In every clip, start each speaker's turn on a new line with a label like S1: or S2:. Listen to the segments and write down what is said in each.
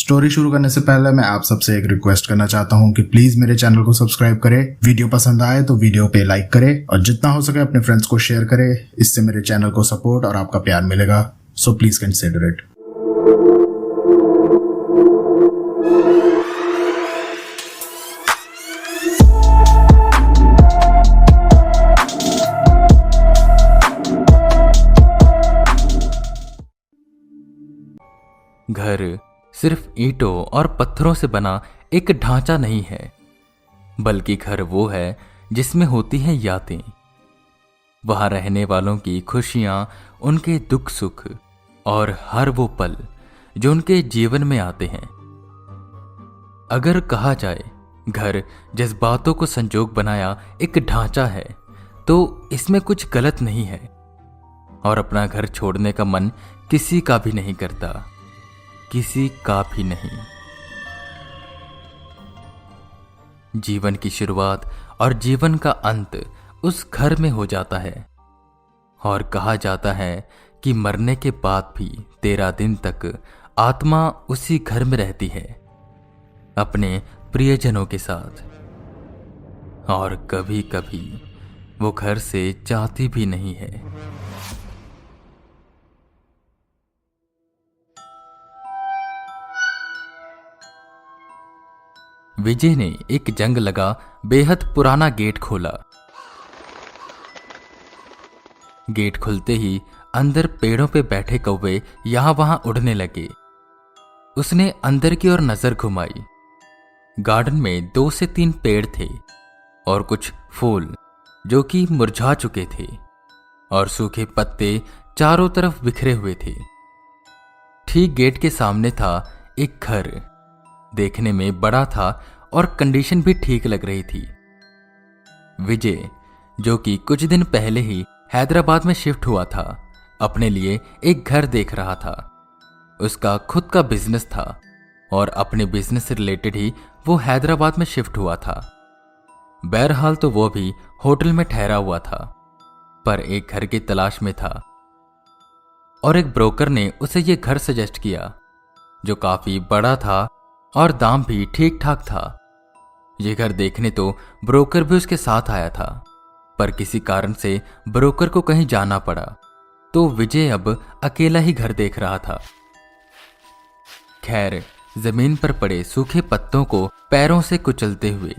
S1: Story शुरू करने से पहले मैं आप सबसे एक रिक्वेस्ट करना चाहता हूँ कि प्लीज मेरे चैनल को सब्सक्राइब करें, वीडियो पसंद आए तो वीडियो पे लाइक करें और जितना हो सके अपने फ्रेंड्स को शेयर करें। इससे मेरे चैनल को सपोर्ट और आपका प्यार मिलेगा, सो प्लीज कंसिडर इट।
S2: घर सिर्फ ईंटों और पत्थरों से बना एक ढांचा नहीं है, बल्कि घर वो है जिसमें होती हैं यादें, वहां रहने वालों की खुशियां, उनके दुख सुख और हर वो पल जो उनके जीवन में आते हैं। अगर कहा जाए घर जज्बातों को संजोग बनाया एक ढांचा है, तो इसमें कुछ गलत नहीं है और अपना घर छोड़ने का मन किसी का भी नहीं करता, किसी का भी नहीं। जीवन की शुरुआत और जीवन का अंत उस घर में हो जाता है और कहा जाता है कि मरने के बाद भी 13 दिन तक आत्मा उसी घर में रहती है, अपने प्रियजनों के साथ, और कभी कभी वो घर से जाती भी नहीं है। विजय ने एक जंग लगा बेहद पुराना गेट खोला। गेट खुलते ही अंदर पेड़ों पे बैठे कौवे यहां वहां उड़ने लगे। उसने अंदर की ओर नजर घुमाई। गार्डन में 2 से 3 पेड़ थे और कुछ फूल जो कि मुरझा चुके थे और सूखे पत्ते चारों तरफ बिखरे हुए थे। ठीक गेट के सामने था एक घर, देखने में बड़ा था और कंडीशन भी ठीक लग रही थी। विजय, जो कि कुछ दिन पहले ही हैदराबाद में शिफ्ट हुआ था, अपने लिए एक घर देख रहा था। उसका खुद का बिजनेस था और अपने बिजनेस से रिलेटेड ही वो हैदराबाद में शिफ्ट हुआ था। बहरहाल तो वो भी होटल में ठहरा हुआ था, पर एक घर की तलाश में था और एक ब्रोकर ने उसे ये घर सजेस्ट किया जो काफी बड़ा था और दाम भी ठीक ठाक था। ये घर देखने तो ब्रोकर भी उसके साथ आया था, पर किसी कारण से ब्रोकर को कहीं जाना पड़ा, तो विजय अब अकेला ही घर देख रहा था। खैर, जमीन पर पड़े सूखे पत्तों को पैरों से कुचलते हुए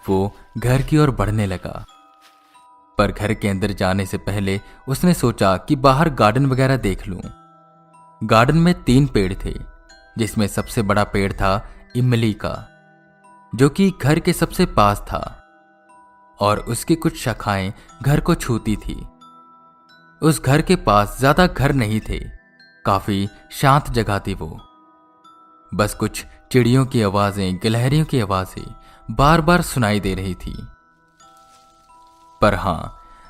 S2: वो घर की ओर बढ़ने लगा। पर घर के अंदर जाने से पहले उसने सोचा कि बाहर गार्डन वगैरह देख लूं। गार्डन में 3 पेड़ थे, जिसमें सबसे बड़ा पेड़ था इमली का, जो कि घर के सबसे पास था और उसकी कुछ शाखाएं घर को छूती थी। उस घर के पास ज्यादा घर नहीं थे, काफी शांत जगह थी वो। बस कुछ चिड़ियों की आवाजें, गिलहरियों की आवाजें बार बार सुनाई दे रही थी। पर हां,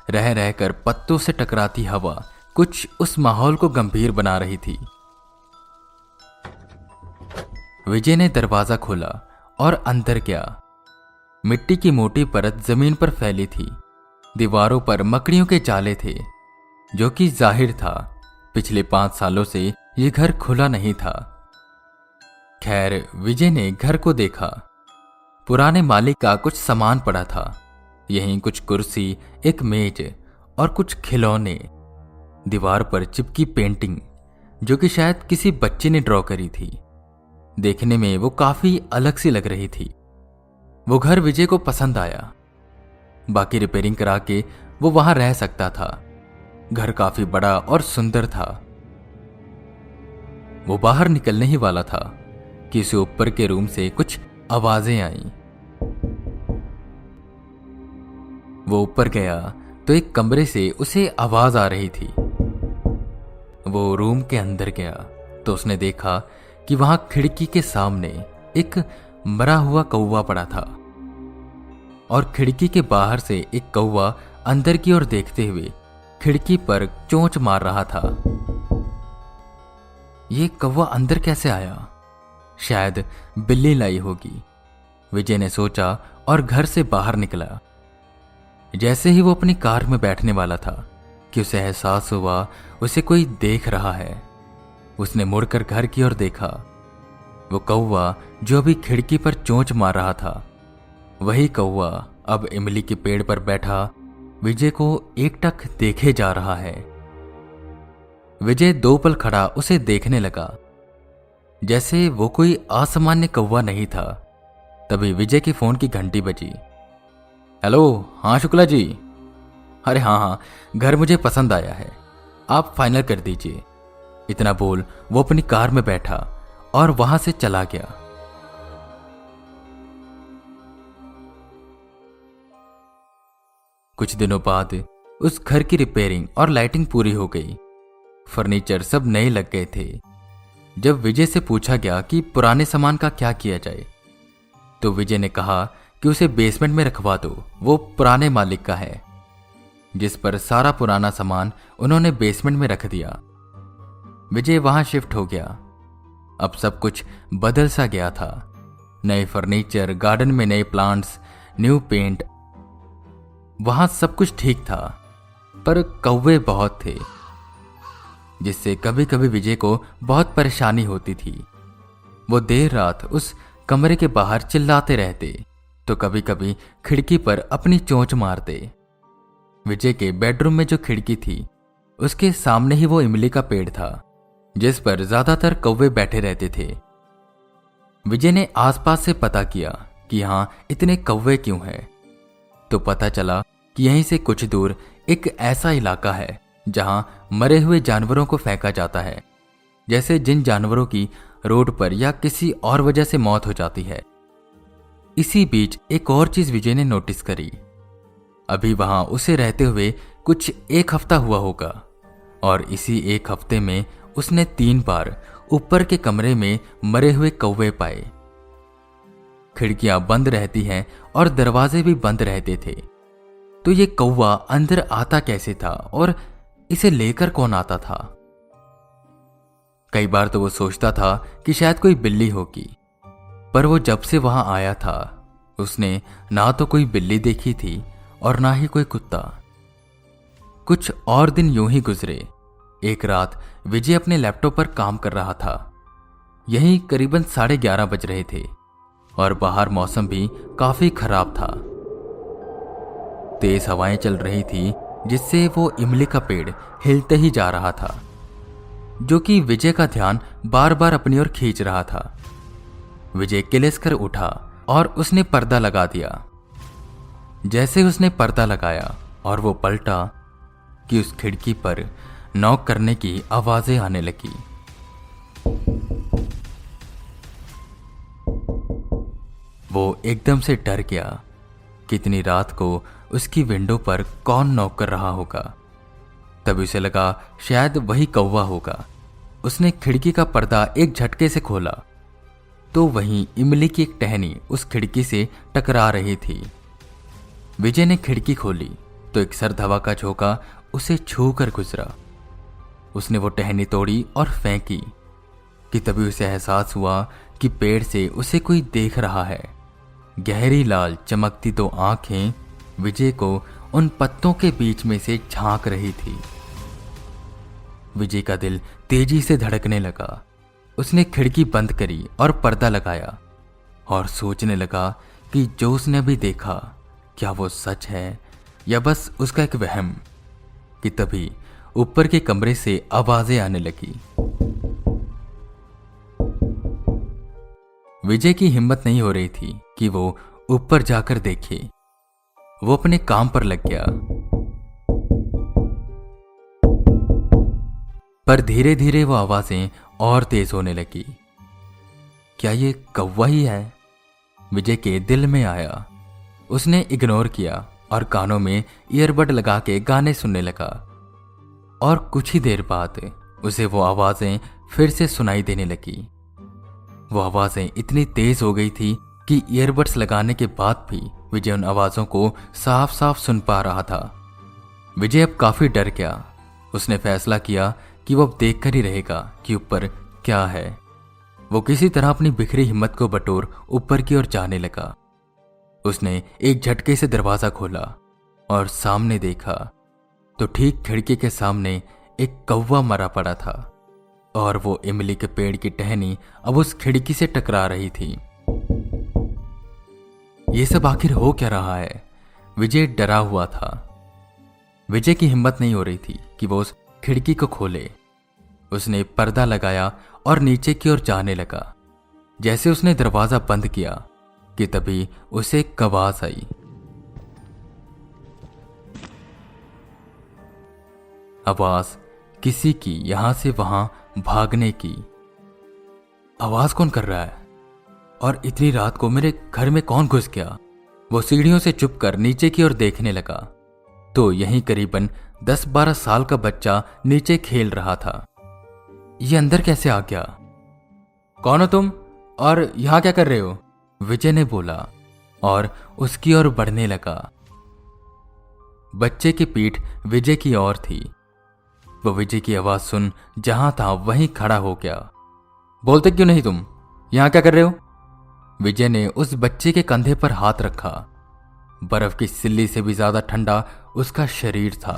S2: रह रहकर पत्तों से टकराती हवा कुछ उस माहौल को गंभीर बना रही थी। विजय ने दरवाजा खोला और अंदर गया। मिट्टी की मोटी परत जमीन पर फैली थी। दीवारों पर मकड़ियों के जाले थे, जो कि जाहिर था पिछले 5 सालों से यह घर खुला नहीं था। खैर, विजय ने घर को देखा। पुराने मालिक का कुछ सामान पड़ा था, यहीं कुछ कुर्सी, एक मेज और कुछ खिलौने। दीवार पर चिपकी पेंटिंग, जो कि शायद किसी बच्चे ने ड्रॉ करी थी। देखने में वो काफी अलग सी लग रही थी। वो घर विजय को पसंद आया। बाकी रिपेयरिंग करा के वो वहां रह सकता था। घर काफी बड़ा और सुंदर था। वो बाहर निकलने ही वाला था कि उसे ऊपर के रूम से कुछ आवाजें आईं। वो ऊपर गया तो एक कमरे से उसे आवाज आ रही थी। वो रूम के अंदर गया तो उसने देखा कि वहां खिड़की के सामने एक मरा हुआ कौवा पड़ा था और खिड़की के बाहर से एक कौवा अंदर की ओर देखते हुए खिड़की पर चोंच मार रहा था। ये कौवा अंदर कैसे आया? शायद बिल्ली लाई होगी, विजय ने सोचा और घर से बाहर निकला। जैसे ही वो अपनी कार में बैठने वाला था कि उसे एहसास हुआ उसे कोई देख रहा है। उसने मुड़कर घर की ओर देखा। वो कौवा जो अभी खिड़की पर चोंच मार रहा था, वही कौवा अब इमली के पेड़ पर बैठा विजय को एकटक देखे जा रहा है। विजय 2 पल खड़ा उसे देखने लगा, जैसे वो कोई असामान्य कौवा नहीं था। तभी विजय के फोन की घंटी बजी। हेलो, हाँ शुक्ला जी। अरे हाँ, घर मुझे पसंद आया है, आप फाइनल कर दीजिए। इतना बोल वो अपनी कार में बैठा और वहां से चला गया। कुछ दिनों बाद उस घर की रिपेयरिंग और लाइटिंग पूरी हो गई। फर्नीचर सब नए लग गए थे। जब विजय से पूछा गया कि पुराने सामान का क्या किया जाए, तो विजय ने कहा कि उसे बेसमेंट में रखवा दो, वो पुराने मालिक का है। जिस पर सारा पुराना सामान उन्होंने बेसमेंट में रख दिया। विजय वहां शिफ्ट हो गया। अब सब कुछ बदल सा गया था। नए फर्नीचर, गार्डन में नए प्लांट्स, न्यू पेंट, वहां सब कुछ ठीक था, पर कौवे बहुत थे, जिससे कभी कभी विजय को बहुत परेशानी होती थी। वो देर रात उस कमरे के बाहर चिल्लाते रहते, तो कभी कभी खिड़की पर अपनी चोंच मारते। विजय के बेडरूम में जो खिड़की थी, उसके सामने ही वो इमली का पेड़ था, जिस पर ज्यादातर कौवे बैठे रहते थे। विजय ने आसपास से पता किया कि यहां इतने कौवे क्यों हैं, तो पता चला कि यहीं से कुछ दूर एक ऐसा इलाका है जहां मरे हुए जानवरों को फेंका जाता है, जैसे जिन जानवरों की रोड पर या किसी और वजह से मौत हो जाती है। इसी बीच एक और चीज विजय ने नोटिस करी। अभी वहां उसे रहते हुए कुछ 1 हफ्ता हुआ होगा, और इसी 1 हफ्ते में उसने 3 बार ऊपर के कमरे में मरे हुए कौवे पाए। खिड़कियां बंद रहती हैं और दरवाजे भी बंद रहते थे, तो ये कौवा अंदर आता कैसे था और इसे लेकर कौन आता था? कई बार तो वो सोचता था कि शायद कोई बिल्ली होगी, पर वो जब से वहां आया था उसने ना तो कोई बिल्ली देखी थी और ना ही कोई कुत्ता। कुछ और दिन यूं ही गुजरे। एक रात विजय अपने लैपटॉप पर काम कर रहा था। यहीं करीबन 11:30 बज रहे थे और बाहर मौसम भी काफी खराब था। तेज हवाएं चल रही थी, जिससे वो इमली का पेड़ हिलते ही जा रहा था, जो कि विजय का ध्यान बार बार अपनी ओर खींच रहा था। विजय किलस कर उठा और उसने पर्दा लगा दिया। जैसे उसने पर्दा लगाया और वो पलटा कि उस खिड़की पर नॉक करने की आवाजें आने लगी। वो एकदम से डर गया। कितनी रात को उसकी विंडो पर कौन नॉक कर रहा होगा। तभी उसे लगा शायद वही कौवा होगा। उसने खिड़की का पर्दा एक झटके से खोला, तो वहीं इमली की एक टहनी उस खिड़की से टकरा रही थी। विजय ने खिड़की खोली तो एक सर्द हवा का झोंका उसे छू कर गुजरा। उसने वो टहनी तोड़ी और फेंकी कि तभी उसे एहसास हुआ कि पेड़ से उसे कोई देख रहा है। गहरी लाल चमकती 2 आंखें विजय को उन पत्तों के बीच में से झांक रही थी। विजय का दिल तेजी से धड़कने लगा। उसने खिड़की बंद करी और पर्दा लगाया और सोचने लगा कि जो उसने अभी देखा क्या वो सच है या बस उसका एक वहम। कि तभी ऊपर के कमरे से आवाजें आने लगी। विजय की हिम्मत नहीं हो रही थी कि वो ऊपर जाकर देखे। वो अपने काम पर लग गया, पर धीरे धीरे वो आवाजें और तेज होने लगी। क्या ये कौवा ही है? विजय के दिल में आया। उसने इग्नोर किया और कानों में ईयरबड लगा के गाने सुनने लगा। और कुछ ही देर बाद उसे वो आवाजें फिर से सुनाई देने लगी। वो आवाजें इतनी तेज हो गई थी कि ईयरबड्स लगाने के बाद भी विजय उन आवाजों को साफ साफ सुन पा रहा था। विजय अब काफी डर गया। उसने फैसला किया कि वो अब देखकर ही रहेगा कि ऊपर क्या है। वो किसी तरह अपनी बिखरी हिम्मत को बटोर ऊपर की ओर जाने लगा। उसने एक झटके से दरवाजा खोला और सामने देखा तो ठीक खिड़की के सामने एक कौवा मरा पड़ा था। और वो इमली के पेड़ की टहनी अब उस खिड़की से टकरा रही थी। ये सब आखिर हो क्या रहा है? विजय डरा हुआ था। विजय की हिम्मत नहीं हो रही थी कि वो उस खिड़की को खोले। उसने पर्दा लगाया और नीचे की ओर जाने लगा। जैसे उसने दरवाजा बंद किया कि तभी उसे एक आवाज आई। आवाज किसी की यहां से वहां भागने की। आवाज कौन कर रहा है? और इतनी रात को मेरे घर में कौन घुस गया? वो सीढ़ियों से चुपकर नीचे की ओर देखने लगा तो यहीं करीबन 10-12 साल का बच्चा नीचे खेल रहा था। ये अंदर कैसे आ गया? कौन हो तुम और यहां क्या कर रहे हो? विजय ने बोला और उसकी ओर बढ़ने लगा। बच्चे की पीठ विजय की ओर थी। वो विजय की आवाज सुन जहां था वहीं खड़ा हो गया। बोलते क्यों नहीं तुम? यहां क्या कर रहे हो? विजय ने उस बच्चे के कंधे पर हाथ रखा। बर्फ की सिल्ली से भी ज्यादा ठंडा उसका शरीर था।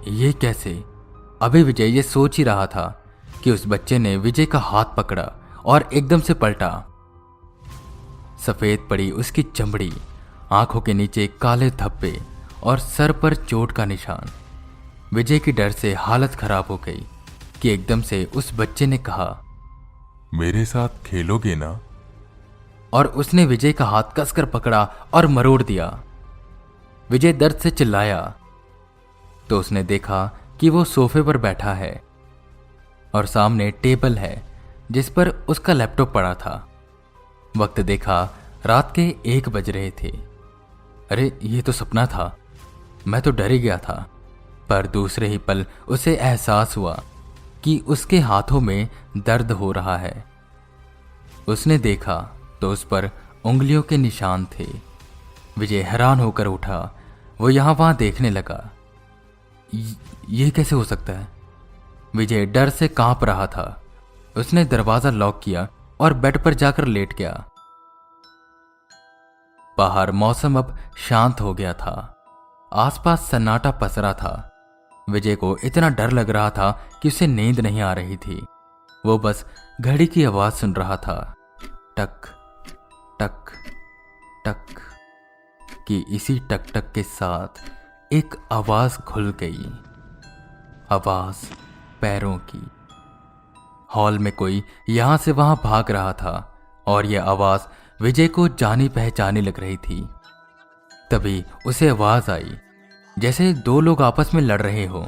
S2: ये कैसे? अभी विजय ये सोच ही रहा था कि उस बच्चे ने विजय का हाथ पकड़ा और एकदम से पलटा। सफेद पड़ी उसकी चमड़ी, आंखों के नीचे काले धब्बे और सर पर चोट का निशान। विजय की डर से हालत खराब हो गई कि एकदम से उस बच्चे ने कहा,
S3: मेरे साथ खेलोगे ना?
S2: और उसने विजय का हाथ कसकर पकड़ा और मरोड़ दिया। विजय दर्द से चिल्लाया तो उसने देखा कि वो सोफे पर बैठा है और सामने टेबल है जिस पर उसका लैपटॉप पड़ा था। वक्त देखा रात के 1 बज रहे थे। अरे ये तो सपना था। मैं तो डर ही गया था। पर दूसरे ही पल उसे एहसास हुआ कि उसके हाथों में दर्द हो रहा है। उसने देखा तो उस पर उंगलियों के निशान थे। विजय हैरान होकर उठा। वो यहां वहां देखने लगा। ये कैसे हो सकता है? विजय डर से कांप रहा था। उसने दरवाजा लॉक किया और बेड पर जाकर लेट गया। बाहर मौसम अब शांत हो गया था। आसपास सन्नाटा पसरा था। विजय को इतना डर लग रहा था कि उसे नींद नहीं आ रही थी। वो बस घड़ी की आवाज सुन रहा था, टक टक टक। कि इसी टक टक के साथ एक आवाज खुल गई। आवाज पैरों की। हॉल में कोई यहां से वहां भाग रहा था और यह आवाज विजय को जानी पहचानी लग रही थी। तभी उसे आवाज आई जैसे 2 लोग आपस में लड़ रहे हो।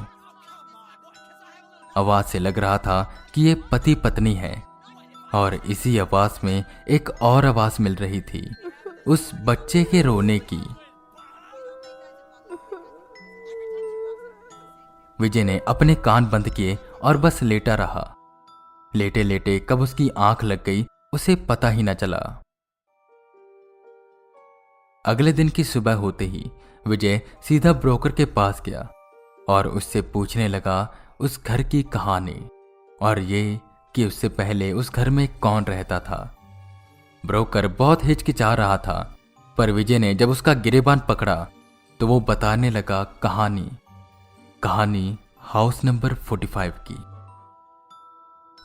S2: आवाज से लग रहा था कि ये पति पत्नी है और इसी आवाज में एक और आवाज मिल रही थी, उस बच्चे के रोने की। विजय ने अपने कान बंद किए और बस लेटा रहा। लेटे लेटे कब उसकी आंख लग गई उसे पता ही न चला। अगले दिन की सुबह होते ही विजय सीधा ब्रोकर के पास गया और उससे पूछने लगा उस घर की कहानी और ये कि उससे पहले उस घर में कौन रहता था। ब्रोकर बहुत हिचकिचा रहा था, पर विजय ने जब उसका गिरेबान पकड़ा तो वो बताने लगा कहानी हाउस नंबर 45 की।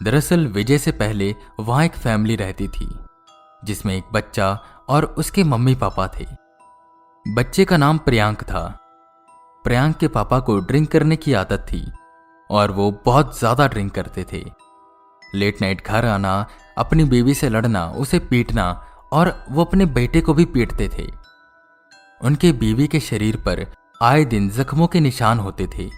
S2: दरअसल विजय से पहले वहां एक फैमिली रहती थी जिसमें एक बच्चा और उसके मम्मी पापा थे। बच्चे का नाम प्रियांक था। प्रियांक के पापा को ड्रिंक करने की आदत थी और वो बहुत ज्यादा ड्रिंक करते थे। लेट नाइट घर आना, अपनी बीवी से लड़ना, उसे पीटना और वो अपने बेटे को भी पीटते थे। उनके बीवी के शरीर पर आए दिन जख्मों के निशान होते थे।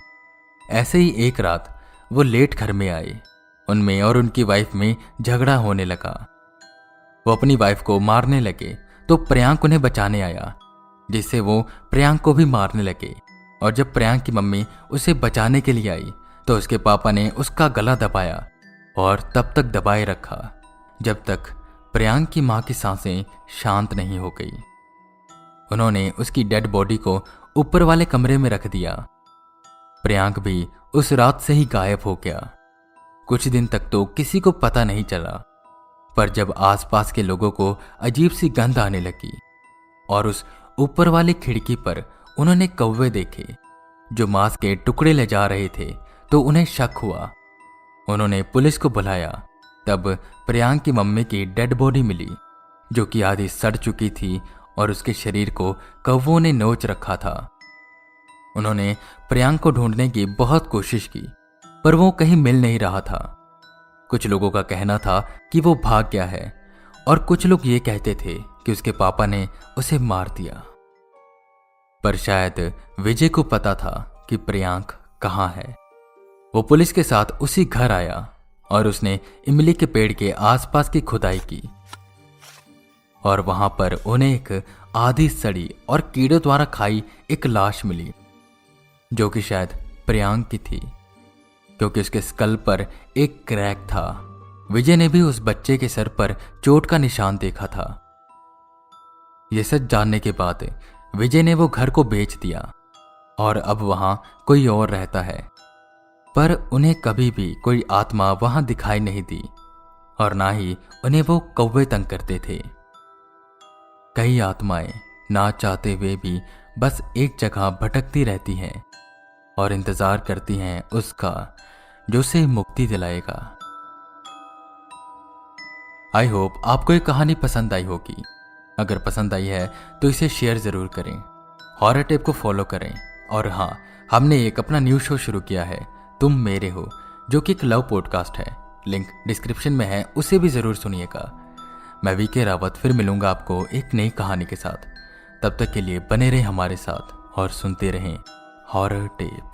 S2: ऐसे ही एक रात वो लेट घर में आए। उनमें और उनकी वाइफ में झगड़ा होने लगा। वो अपनी वाइफ को मारने लगे तो प्रियांक उन्हें बचाने आया, जिससे वो प्रियांक को भी मारने लगे। और जब प्रियांक की मम्मी उसे बचाने के लिए आई तो उसके पापा ने उसका गला दबाया और तब तक दबाए रखा जब तक प्रियांक की मां की सांसें शांत नहीं हो गई। उन्होंने उसकी डेड बॉडी को ऊपर वाले कमरे में रख दिया। प्रियांक भी उस रात से ही गायब हो गया। कुछ दिन तक तो किसी को पता नहीं चला, पर जब आसपास के लोगों को अजीब सी गंध आने लगी और उस ऊपर वाली खिड़की पर उन्होंने कौवे देखे जो मांस के टुकड़े ले जा रहे थे, तो उन्हें शक हुआ। उन्होंने पुलिस को बुलाया। तब प्रियांक की मम्मी की डेड बॉडी मिली, जो कि आधी सड़ चुकी थी और उसके शरीर को कौवों ने नोच रखा था। उन्होंने प्रियांक को ढूंढने की बहुत कोशिश की, पर वो कहीं मिल नहीं रहा था। कुछ लोगों का कहना था कि वो भाग गया है और कुछ लोग ये कहते थे कि उसके पापा ने उसे मार दिया। पर शायद विजय को पता था कि प्रियांक कहाँ है। वो पुलिस के साथ उसी घर आया और उसने इमली के पेड़ के आसपास की खुदाई की और वहां पर उन्हें एक आधी सड़ी और कीड़ों द्वारा खाई एक लाश मिली, जो कि शायद प्रियांक की थी, क्योंकि उसके स्कल पर एक क्रैक था। विजय ने भी उस बच्चे के सर पर चोट का निशान देखा था। यह सच जानने के बाद विजय ने वो घर को बेच दिया और अब वहां कोई और रहता है। पर उन्हें कभी भी कोई आत्मा वहां दिखाई नहीं दी और ना ही उन्हें वो कौवे तंग करते थे। कई आत्माएं ना चाहते हुए भी बस एक जगह भटकती रहती हैं और इंतजार करती हैं उसका जो उसे मुक्ति दिलाएगा। आई होप आपको ये कहानी पसंद आई होगी। अगर पसंद आई है तो इसे शेयर जरूर करें, हॉरर टेप को फॉलो करें और हाँ, हमने एक अपना न्यू शो शुरू किया है, तुम मेरे हो, जो कि एक लव पॉडकास्ट है। लिंक डिस्क्रिप्शन में है, उसे भी जरूर सुनिएगा। मैं वीके रावत फिर मिलूंगा आपको एक नई कहानी के साथ। तब तक के लिए बने रहें हमारे साथ और सुनते रहें हॉरर टेप।